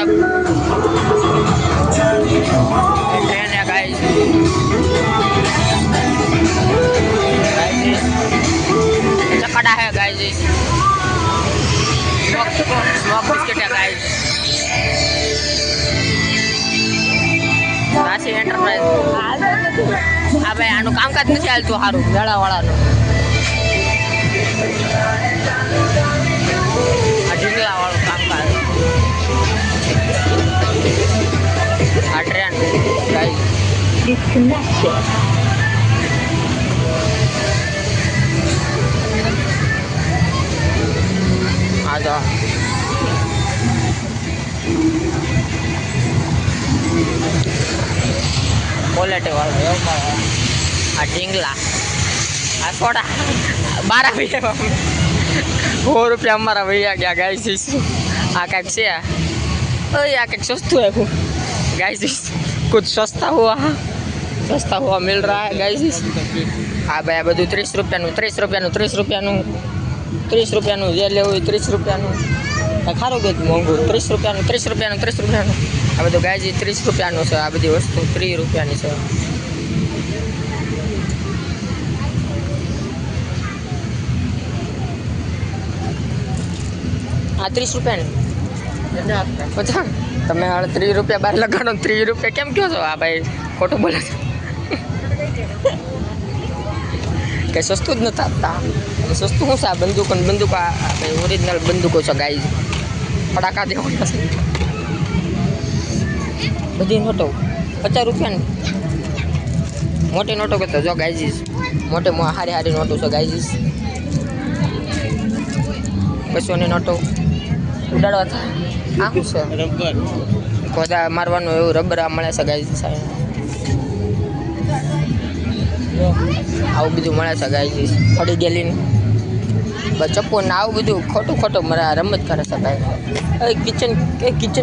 सब ट्रेन है गाइस। चकड़ा है गाइस। स्मोक बिस्किट है गाइस। રાશી એન્ટરપ્રાઇઝ હા ભાઈ આનું કામકાજ નથી હાલતું સારું મેળાવાળાનું આ ઢીંગલાવાળું કામકાજ આ ટ્રેન આ જો क्वालिटी वाला आ ढींगला आ सोडा 12 भैया 100 रुपया हमारा भैया गया गाइस आ क्या से आ क्या सस्तु है गाइस कुछ सस्ता हुआ मिल रहा है गाइस हाँ भाई आ બધું 30 રૂપિયાનું 30 રૂપિયાનું 30 રૂપિયાનું 30 રૂપિયાનું જે લેવું 30 રૂપિયાનું ખારું બધું મોંઘું 30 રૂપિયાનું 30 રૂપિયાનું 30 રૂપિયાનું આ બધું ગાયજી 30 રૂપિયાનું છે આ બધી વસ્તુ 30 રૂપિયાની છે આ 30 રૂપિયાની 50 તમે 30 રૂપિયા બહાર લગાડો 30 રૂપિયા કેમ કહો છો આ ભાઈ ખોટું બોલે છે કે સસ્તું જ નથી આપતા સસ્તું શું છે આ બંદૂકો ભાઈ ઓરિજિનલ બંદૂકો છે ગાઈઝ ફટાકા દેવાના છે બધી નોટો 50 રૂપિયાની મોટી નોટો કરતો જો ગાઈઝીસ મોટે હારી નોટો છે ગાઈઝીસ 200ની નોટો ઉડાડવા થાય આ શું છે રબર કોદા મારવાનું એવું રબર મળે છે ગાઈઝીસ આવું બધું મળે છે ગાઈઝીસ ફળી ગયેલી ચપ્પુ ને આવું બધું ખોટું મારે રમત કરે છે ભાઈ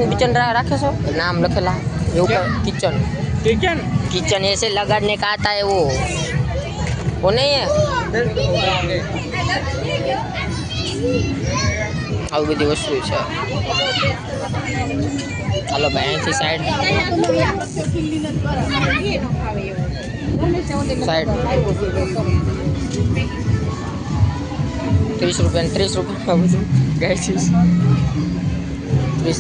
કિચન રાખે છો નામ લખેલા એવું किचन ऐसे लगाने का आता है वो नहीं है आव बधी वस्तु है चलो भाई ऐसी साइड 30 रुपया 30 रुपया બધું ગાઈસ 30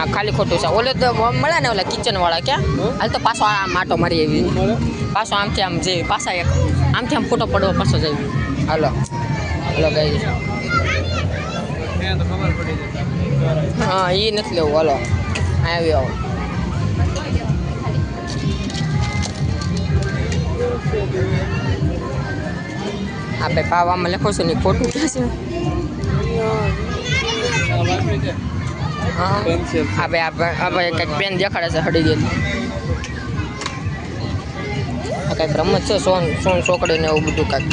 આ ખાલી ખોટું છે ઓલે તો મળે ને ઓલા કિચન વાળા ક્યાં હાલ તો પાછો આ માટો મારી આવી પાછો આમથી આમ જે પાછા એક આમથી આમ ફોટો પડવો પાછો જ આવી હાલો ગાઈસ હા એ નથી લેવું હાલો આવી આવો આપણે પાવામાં લખો છો ને ખોટું ક્યાં છે हाँ भाई कई पेन देखाड़े से हड़ी गई कई रमत है सोन सोकड़ी ने बधु कई